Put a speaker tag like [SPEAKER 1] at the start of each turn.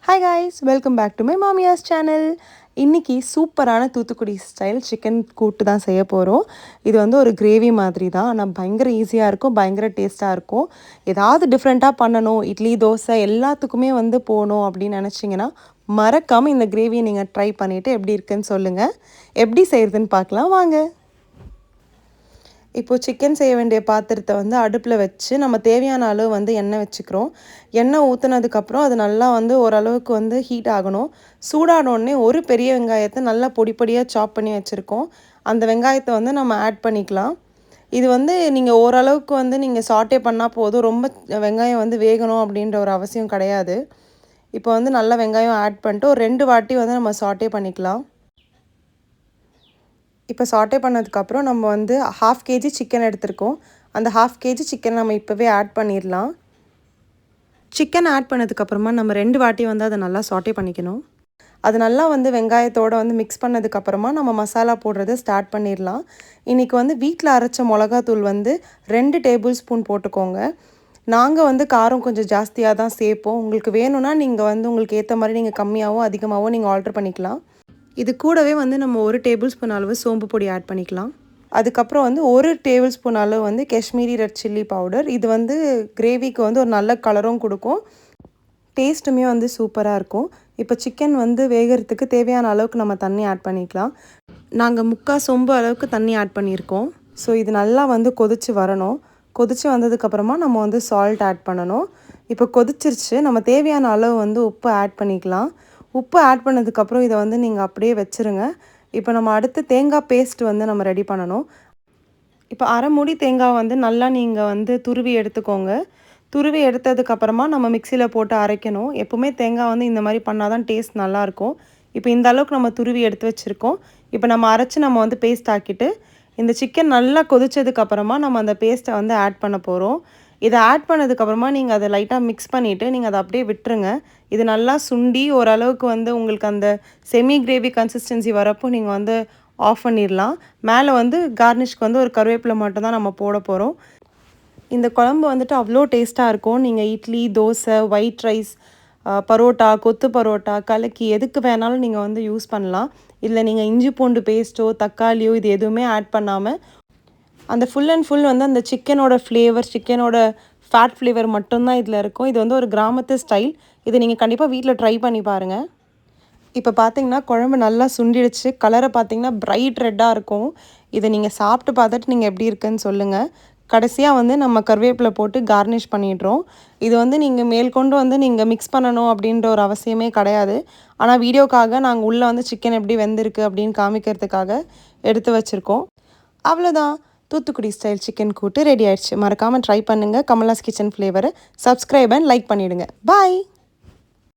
[SPEAKER 1] Hi guys, welcome back to my Mamiya's channel. இன்னைக்கு சூப்பரான Thoothukudi style chicken கூட்டு தான் செய்ய போகிறோம். இது வந்து ஒரு கிரேவி மாதிரி தான். ஆனால் பயங்கர ஈஸியாக இருக்கும், பயங்கர டேஸ்ட்டாக இருக்கும். ஏதாவது டிஃப்ரெண்ட்டாக பண்ணணும், இட்லி தோசை எல்லாத்துக்குமே வந்து போகணும் அப்படின்னு நினச்சிங்கன்னா மறக்காமல் இந்த கிரேவியை நீங்கள் ட்ரை பண்ணிவிட்டு எப்படி இருக்குன்னு சொல்லுங்கள். எப்படி செய்கிறதுன்னு பார்க்கலாம் வாங்க. இப்போது சிக்கன் செய்ய வேண்டிய பாத்திரத்தை வந்து அடுப்பில் வச்சு நம்ம தேவையான அளவு வந்து எண்ணெய் வச்சுக்கிறோம். எண்ணெய் ஊற்றுனதுக்கப்புறம் அது நல்லா வந்து ஓரளவுக்கு வந்து ஹீட் ஆகணும். சூடானோடனே ஒரு பெரிய வெங்காயத்தை நல்லா பொடி பொடியாக சாப் பண்ணி வச்சுருக்கோம். அந்த வெங்காயத்தை வந்து நம்ம ஆட் பண்ணிக்கலாம். இது வந்து நீங்கள் ஓரளவுக்கு வந்து நீங்கள் சாட்டே பண்ணால் போதும், ரொம்ப வெங்காயம் வந்து வேகணும் அப்படின்ற ஒரு அவசியம் கிடையாது. இப்போ வந்து நல்லா வெங்காயம் ஆட் பண்ணிட்டு ஒரு 2 வாட்டி வந்து நம்ம சாட்டே பண்ணிக்கலாம். இப்போ சாட்டே பண்ணதுக்கப்புறம் நம்ம வந்து 1/2 kg சிக்கன் எடுத்திருக்கோம். அந்த 1/2 kg சிக்கன் நம்ம இப்போவே ஆட் பண்ணிடலாம். சிக்கன் ஆட் பண்ணதுக்கப்புறமா நம்ம 2 வாட்டி வந்து அதை நல்லா சாட்டே பண்ணிக்கணும். அது நல்லா வந்து வெங்காயத்தோடு வந்து மிக்ஸ் பண்ணதுக்கப்புறமா நம்ம மசாலா போடுறதை ஸ்டார்ட் பண்ணிடலாம். இன்றைக்கி வந்து வீட்டில் அரைச்ச மிளகாத்தூள் வந்து 2 டேபிள் ஸ்பூன் போட்டுக்கோங்க. நாங்கள் வந்து காரம் கொஞ்சம் ஜாஸ்தியாக தான் சேர்ப்போம். உங்களுக்கு வேணும்னா நீங்கள் வந்து உங்களுக்கு ஏற்ற மாதிரி நீங்கள் கம்மியாகவோ அதிகமாகவோ நீங்கள் ஆல்ட்ரு பண்ணிக்கலாம். இது கூடவே வந்து நம்ம 1 டேபிள் ஸ்பூன் அளவு சோம்பு பொடி ஆட் பண்ணிக்கலாம். அதுக்கப்புறம் வந்து 1 டேபிள் ஸ்பூன் அளவு வந்து காஷ்மீரி ரெட் சில்லி பவுடர். இது வந்து கிரேவிக்கு வந்து ஒரு நல்ல கலரும் கொடுக்கும், டேஸ்ட்டுமே வந்து சூப்பராக இருக்கும். இப்போ சிக்கன் வந்து வேகிறதுக்கு தேவையான அளவுக்கு நம்ம தண்ணி ஆட் பண்ணிக்கலாம். நாங்கள் 3/4 சொம்பு அளவுக்கு தண்ணி ஆட் பண்ணியிருக்கோம். ஸோ இது நல்லா வந்து கொதித்து வரணும். கொதித்து வந்ததுக்கப்புறமா நம்ம வந்து சால்ட் ஆட் பண்ணணும். இப்போ கொதிச்சிருச்சு. நம்ம தேவையான அளவு வந்து உப்பு ஆட் பண்ணிக்கலாம். உப்பு ஆட் பண்ணதுக்கப்புறம் இதை வந்து நீங்கள் அப்படியே வச்சுருங்க. இப்போ நம்ம அடுத்து தேங்காய் பேஸ்ட் வந்து நம்ம ரெடி பண்ணணும். இப்போ அரை மூடி தேங்காய் வந்து நல்லா நீங்கள் வந்து துருவி எடுத்துக்கோங்க. துருவி எடுத்ததுக்கப்புறமா நம்ம மிக்சியில் போட்டு அரைக்கணும். எப்போவுமே தேங்காய் வந்து இந்த மாதிரி பண்ணால் தான் டேஸ்ட் நல்லாயிருக்கும். இப்போ இந்த அளவுக்கு நம்ம துருவி எடுத்து வச்சுருக்கோம். இப்போ நம்ம அரைச்சி நம்ம வந்து பேஸ்ட் ஆக்கிட்டு இந்த சிக்கன் நல்லா கொதிச்சதுக்கப்புறமா நம்ம அந்த பேஸ்ட்டை வந்து ஆட் பண்ண போகிறோம். இதை ஆட் பண்ணதுக்கப்புறமா நீங்கள் அதை லைட்டாக மிக்ஸ் பண்ணிவிட்டு நீங்கள் அதை அப்படியே விட்டுருங்க. இது நல்லா சுண்டி ஓரளவுக்கு வந்து உங்களுக்கு அந்த செமி கிரேவி கன்சிஸ்டன்சி வரப்போ நீங்கள் வந்து ஆஃப் பண்ணிடலாம். மேலே வந்து கார்னிஷ்க்கு வந்து ஒரு கருவேப்பிலை மட்டும் தான் நம்ம போட போகிறோம். இந்த குழம்பு வந்துட்டு அவ்வளோ டேஸ்ட்டாக இருக்கும். நீங்கள் இட்லி தோசை ஒயிட் ரைஸ் பரோட்டா கொத்து பரோட்டா கலக்கி எதுக்கு வேணாலும் நீங்கள் வந்து யூஸ் பண்ணலாம். இதில் நீங்கள் இஞ்சி பூண்டு பேஸ்ட்டோ தக்காளியோ இது எதுவுமே ஆட் பண்ணாமல் அந்த ஃபுல் அண்ட் ஃபுல் வந்து அந்த சிக்கனோட ஃப்ளேவர் சிக்கனோட ஃபேட் ஃப்ளேவர் மட்டும்தான் இதில் இருக்கும். இது வந்து ஒரு கிராமத்து ஸ்டைல். இதை நீங்கள் கண்டிப்பாக வீட்டில் ட்ரை பண்ணி பாருங்கள். இப்போ பார்த்தீங்கன்னா குழம்பு நல்லா சுண்டிடுச்சு. கலரை பார்த்தீங்கன்னா பிரைட் ரெட்டாக இருக்கும். இதை நீங்கள் சாப்பிட்டு பார்த்துட்டு நீங்கள் எப்படி இருக்குன்னு சொல்லுங்கள். கடைசியாக வந்து நம்ம கருவேப்பிலை போட்டு கார்னிஷ் பண்ணிடுறோம். இது வந்து நீங்கள் மேற்கொண்டு வந்து நீங்கள் மிக்ஸ் பண்ணணும் அப்படின்ற ஒரு அவசியமே கிடையாது. ஆனால் வீடியோக்காக நாங்கள் உள்ளே வந்து சிக்கன் எப்படி வெந்திருக்கு அப்படின்னு காமிக்கிறதுக்காக எடுத்து வச்சுருக்கோம். அவ்வளோதான், தூத்துக்குடி ஸ்டைல் சிக்கன் கூட்டு ரெடி ஆயிடுச்சு. மறக்காமல் ட்ரை பண்ணுங்கள். கமலாஸ் கிச்சன் ஃப்ளேவரை சப்ஸ்கிரைப் அண்ட் லைக் பண்ணிவிடுங்க. பாய்.